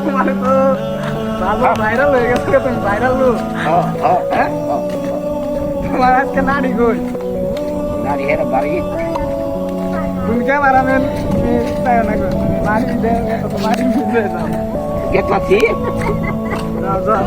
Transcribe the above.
তোমার তো ভালো ভাইরাল হয়ে গেছে, তুমি ভাইরাল লোক। হ্যাঁ, তোমার আজকে নাড়ি কই? নারী হেরা বাড়ি তুমি ক্যামেরাম্যান তাই না গো, নাড়ি দে, তো নাড়ি দিতে যাও। গেট পাচ্ছি যাও যাও।